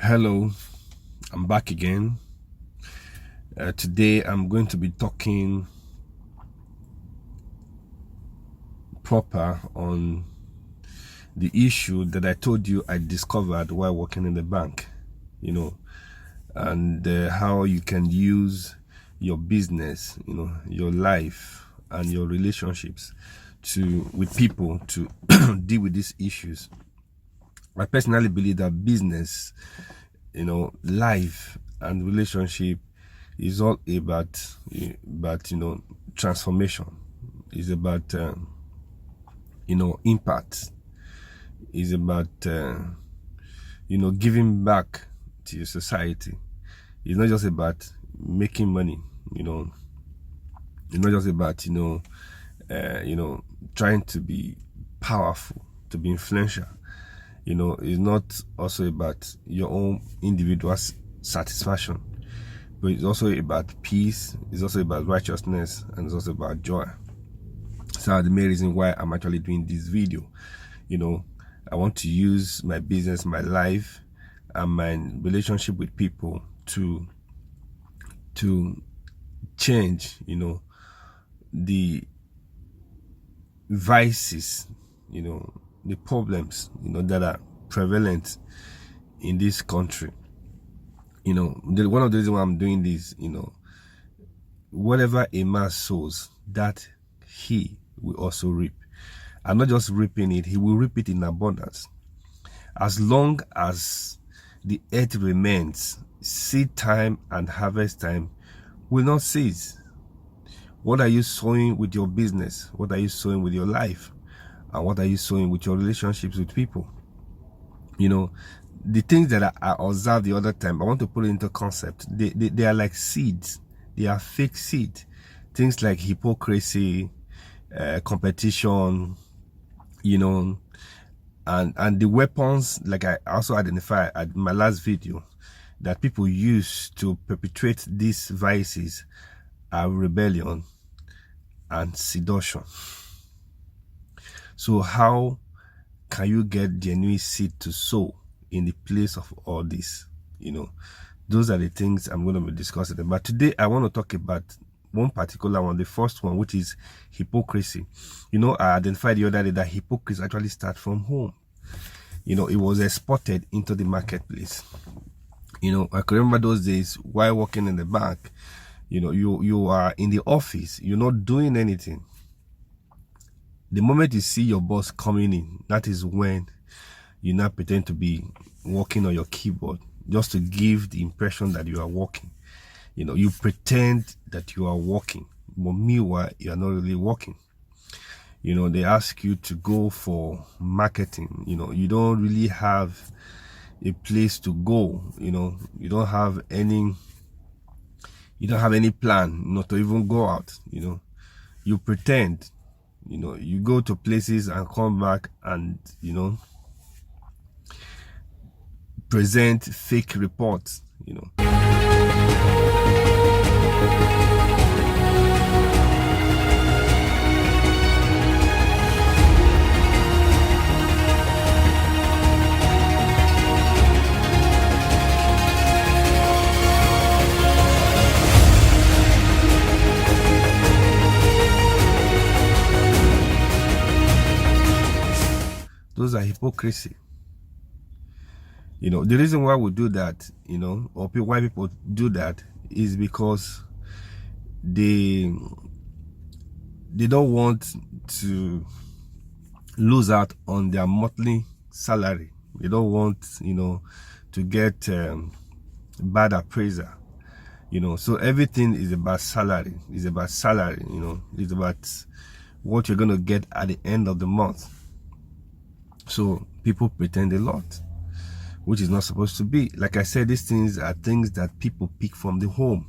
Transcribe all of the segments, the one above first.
Hello, I'm back again. Today I'm going to be talking proper on the issue that I told you I discovered while working in the bank, and how you can use your business, your life and your relationships with people to deal with these issues. I personally believe that business, life and relationship is all about transformation. It's about impact. It's about giving back to your society. It's not just about making money. It's not just about trying to be powerful, to be influential. It's not also about your own individual satisfaction, but it's also about peace, it's also about righteousness, and it's also about joy. So the main reason why I'm actually doing this video, I want to use my business, my life, and my relationship with people to change, the vices, the problems, that are prevalent in this country. One of the reasons why I'm doing this, whatever a man sows, that he will also reap. I'm not just reaping it, he will reap it in abundance. As long as the earth remains, seed time and harvest time will not cease. What are you sowing with your business? What are you sowing with your life? And what are you sowing with your relationships with people? The things that I observed the other time, I want to put it into concept. They are like seeds. They are fake seeds. Things like hypocrisy, competition, and the weapons, like I also identified at my last video, that people use to perpetrate these vices are rebellion and seduction. So how can you get genuine seed to sow in the place of all this? Those are the things I'm going to be discussing. But today I want to talk about one particular one, the first one, which is hypocrisy. I identified the other day that hypocrisy actually starts from home. It was exported into the marketplace. I can remember those days while working in the bank. You are in the office, you're not doing anything. The moment you see your boss coming in, that is when you now pretend to be working on your keyboard, just to give the impression that you are working. You pretend that you are working, but meanwhile you are not really working. They ask you to go for marketing. You don't really have a place to go. You don't have any plan, to even go out. You pretend. You go to places and come back and present fake reports. Those are hypocrisy. The reason why we do that, or why people do that, is because they don't want to lose out on their monthly salary. They don't want, to get bad appraiser. So everything is about salary. It's about salary. It's about what you're going to get at the end of the month. So people pretend a lot, which is not supposed to be. Like I said, these things are things that people pick from the home.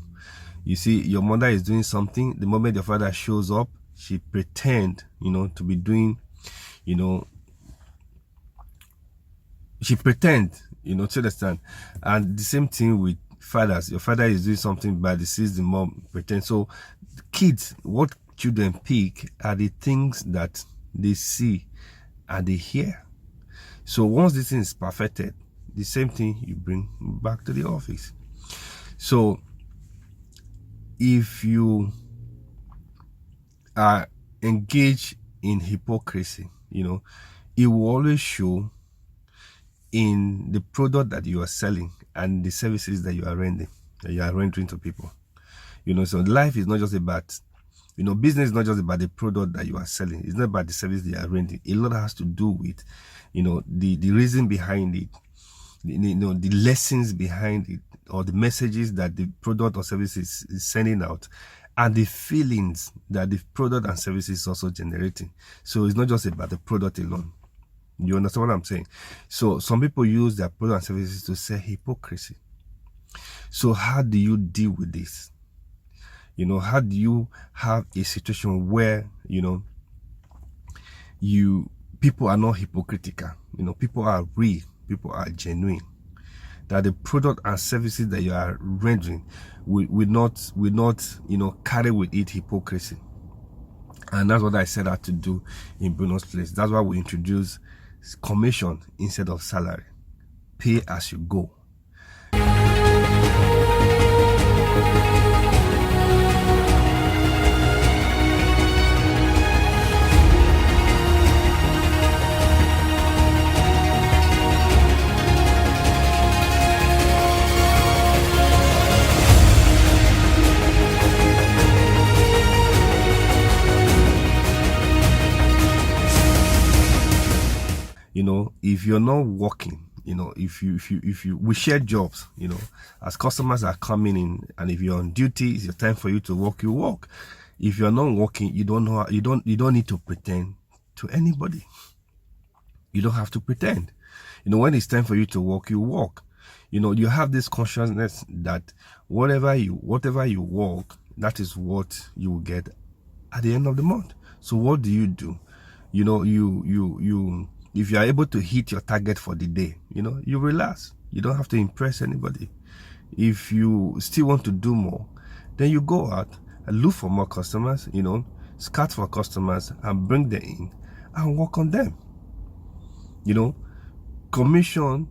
You see, your mother is doing something. The moment your father shows up, she pretend, to be doing, she pretend, to understand. And the same thing with fathers. Your father is doing something bad, he sees the mom, pretend. So kids, what children pick are the things that they see and they hear. So once this thing is perfected, the same thing you bring back to the office. So if you are engaged in hypocrisy, it will always show in the product that you are selling and the services that you are rendering to people. So life is not just about, business is not just about the product that you are selling. It's not about the service that you are rendering. A lot has to do with, the reason behind it, the lessons behind it, or the messages that the product or service is sending out, and the feelings that the product and service is also generating. So it's not just about the product alone. You understand what I'm saying? So some people use their product and services to sell hypocrisy. So how do you deal with this? How do you have a situation where, people are not hypocritical, people are real, people are genuine, that the product and services that you are rendering will not carry with it hypocrisy. And that's what I set out to do in Bruno's Place. That's why we introduce commission instead of salary. Pay as you go. If you're not working, if you we share jobs, as customers are coming in, and if you're on duty, it's your time for you to work, you work. If you're not working, you don't need to pretend to anybody. You don't have to pretend. When it's time for you to work, you work. You have this consciousness that whatever you work, that is what you will get at the end of the month. So what do? If you are able to hit your target for the day, you relax. You don't have to impress anybody. If you still want to do more, then you go out and look for more customers, scout for customers and bring them in and work on them. Commission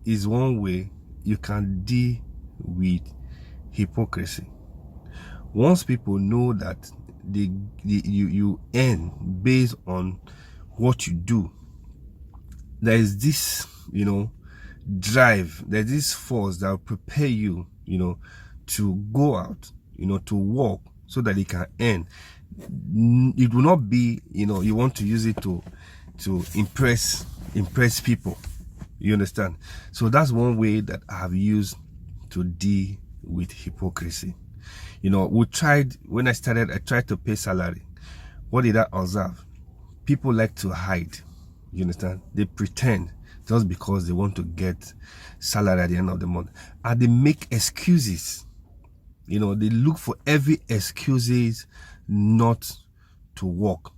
is one way you can deal with hypocrisy. Once people know that you earn based on what you do, there is this drive, there's this force that will prepare you to go out, to work so that it can earn. It will not be you want to use it to impress people. You understand? So that's one way that I have used to deal with hypocrisy. When I started, I tried to pay salary. What did I observe? People like to hide. You understand? They pretend just because they want to get salary at the end of the month, and they make excuses. They look for every excuses not to work.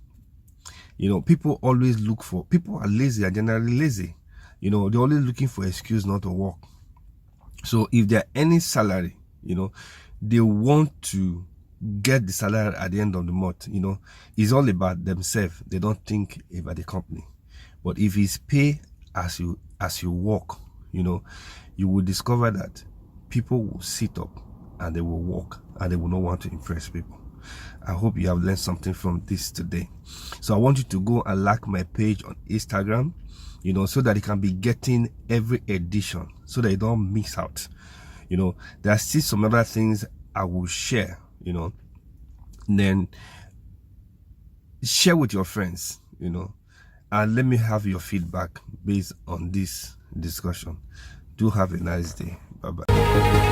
People always people are lazy, are generally lazy. They're always looking for excuse not to work. So if they're earning salary, they want to get the salary at the end of the month. It's all about themselves. They don't think about the company. But if it's pay as you work, you will discover that people will sit up and they will work and they will not want to impress people. I hope you have learned something from this today. So I want you to go and like my page on Instagram, so that you can be getting every edition, so that you don't miss out. There are still some other things I will share, then share with your friends, and let me have your feedback based on this discussion. Do have a nice day. Bye-bye.